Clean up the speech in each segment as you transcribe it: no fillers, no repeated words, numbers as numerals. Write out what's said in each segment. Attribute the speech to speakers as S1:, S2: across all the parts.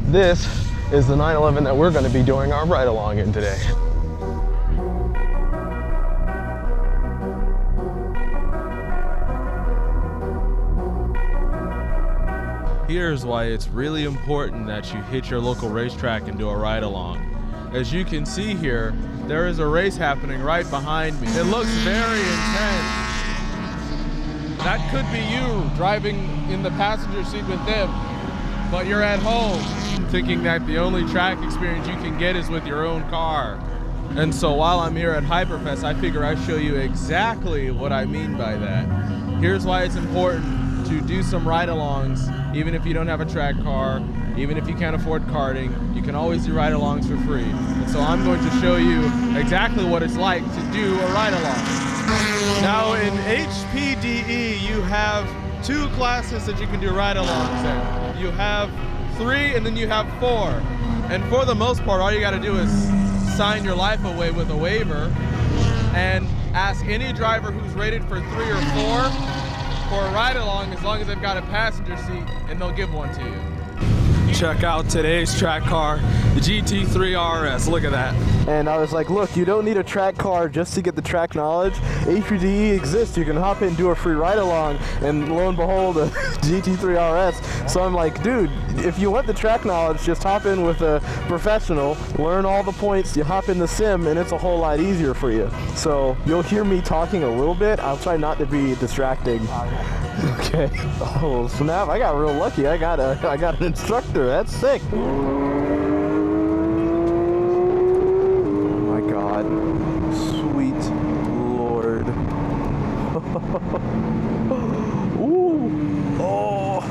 S1: This is the 911 that we're going to be doing our ride along in today.
S2: Here's why it's really important that you hit your local racetrack and do a ride along. As you can see here, there is a race happening right behind me. It looks very intense. That could be you driving in the passenger seat with them, but you're at home thinking that the only track experience you can get is with your own car. And so while I'm here at Hyperfest, I figure I show you exactly what I mean by that. Here's why it's important to do some ride-alongs, even if you don't have a track car, even if you can't afford karting, you can always do ride-alongs for free. And so I'm going to show you exactly what it's like to do a ride-along. Now in HPDE, you have 2 classes that you can do ride-alongs in. You have 3 and then you have 4. And for the most part, all you gotta do is sign your life away with a waiver and ask any driver who's rated for 3 or 4 for a ride along, as long as they've got a passenger seat, and they'll give one to you. Check out today's track car, the GT3 RS. Look at that.
S1: And I was like, look, you don't need a track car just to get the track knowledge. HPDE exists. You can hop in and do a free ride along, and lo and behold, a GT3 RS. So I'm like, dude, if you want the track knowledge, just hop in with a professional, learn all the points, you hop in the sim, and it's a whole lot easier for you. So you'll hear me talking a little bit. I'll try not to be distracting. Okay. Oh snap! I got real lucky. I got an instructor. That's sick. Oh my God, sweet Lord. Ooh. Oh,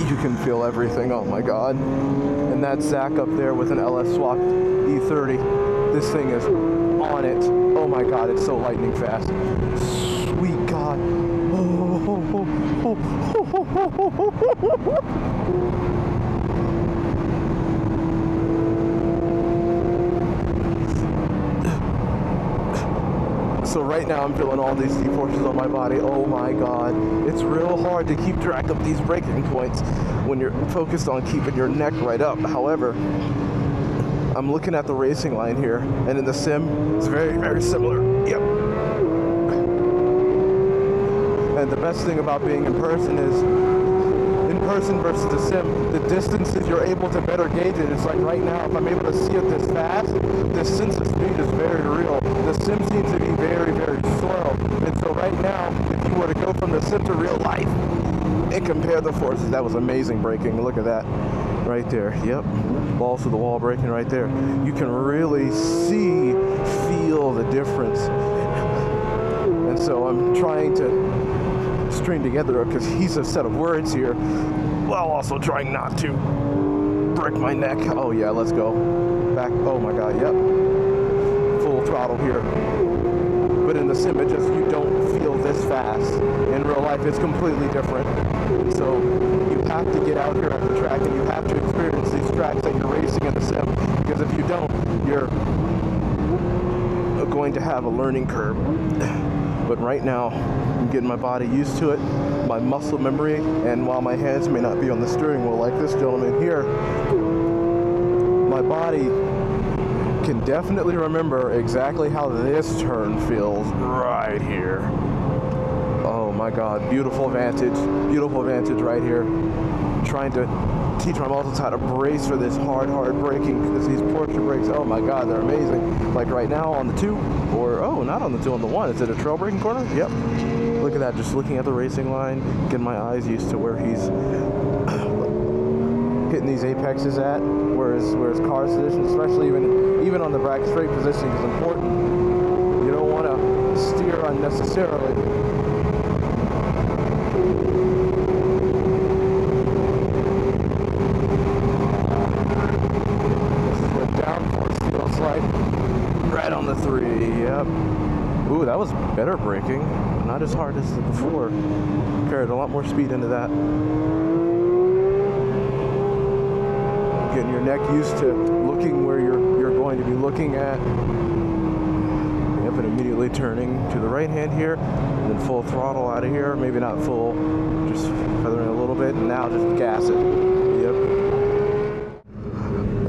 S1: you can feel everything. Oh my God. And that's Zach up there with an LS Swap E30. This thing is on it. Oh my God, it's so lightning fast. Sweet God. So right now I'm feeling all these D-forces on my body. Oh my God. It's real hard to keep track of these braking points when you're focused on keeping your neck right up. However, I'm looking at the racing line here, and in the sim, it's very, very similar. Yep. And the best thing about being in person is, in person versus the sim, the distances you're able to better gauge it. It's like right now, if I'm able to see it this fast, this sense of speed is very real. The sim seems to be very, very slow. And so right now, if you were to go from the sim to real life and compare the forces, that was amazing braking. Look at that right there. Yep. Balls to the wall braking right there. You can really feel the difference. And so I'm trying to string together a cohesive set of words here while also trying not to break my neck. Oh yeah, let's go. Back, oh my God, yep. Full throttle here. But in the sim, you don't feel this fast. In real life, it's completely different. So you have to get out here on the track and you have to experience these tracks that you're racing in the sim. Because if you don't, you're going to have a learning curve. But right now, I'm getting my body used to it, my muscle memory, and while my hands may not be on the steering wheel like this gentleman here, my body can definitely remember exactly how this turn feels right here. Oh my God, beautiful vantage right here. I'm trying to teach my muscles how to brace for this hard braking, because these Porsche brakes, oh my God, they're amazing. Like right now on the 2, or oh, not on the 2, on the 1. Is it a trail braking corner? Yep. Look at that, just looking at the racing line, getting my eyes used to where he's hitting these apexes at, where his car position, especially even on the back straight positioning is important. You don't want to steer unnecessarily. Right on the 3, yep. Ooh, that was better braking. Not as hard as before. Carried a lot more speed into that. Getting your neck used to looking where you're going to be looking at. Yep, and immediately turning to the right hand here, and then full throttle out of here. Maybe not full, just feathering a little bit, and now just gas it. Yep.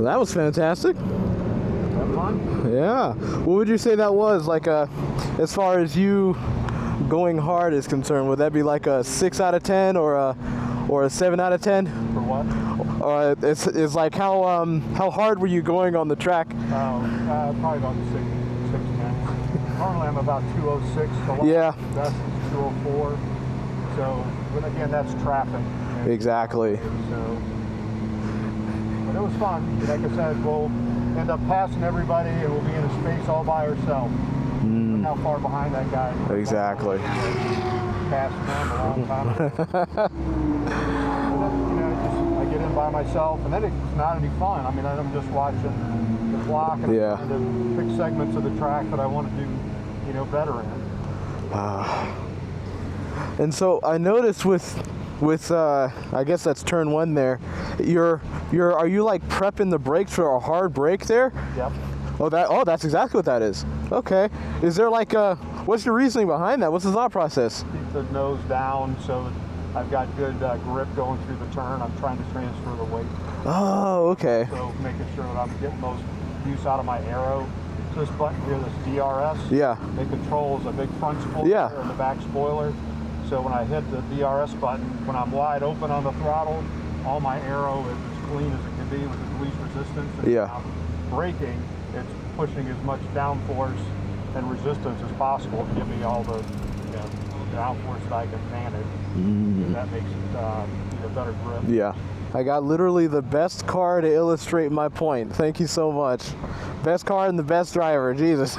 S1: Well, that was fantastic.
S3: Have fun?
S1: Yeah. What would you say that was? Like as far as you going hard is concerned, would that be like a 6 out of 10 or a 7 out of 10?
S3: For what?
S1: It's like how hard were you going on the track?
S3: Probably about 6'10". Normally I'm about 206. The
S1: Yeah.
S3: best is 204. So, but again, that's traffic. You know,
S1: Exactly.
S3: So, but it was fun. Like I said, we'll end up passing everybody, and we'll be in a space all by ourselves. Look how far behind that guy.
S1: Exactly.
S3: Passing him a long time ago. I get in by myself, and then it's not any fun. I mean, I'm just watching the clock and
S1: Yeah.
S3: trying to pick segments of the track that I want to do, better in.
S1: And so I noticed with I guess that's turn 1 there. Are you like prepping the brakes for a hard brake there?
S3: Yep.
S1: That's exactly what that is. Okay. Is there like what's your reasoning behind that? What's the thought process?
S3: Keep the nose down so I've got good grip going through the turn. I'm trying to transfer the weight.
S1: Oh, okay.
S3: So making sure that I'm getting most use out of my aero. So this button here, this DRS,
S1: Yeah.
S3: it controls a big front spoiler
S1: Yeah.
S3: and the back spoiler. So when I hit the DRS button, when I'm wide open on the throttle, all my aero is as clean as it can be with the least resistance. And
S1: Yeah.
S3: when I'm braking, it's pushing as much downforce and resistance as possible to give me all the downforce that I can manage. And that makes it better grip.
S1: Yeah. I got literally the best car to illustrate my point. Thank you so much. Best car and the best driver. Jesus.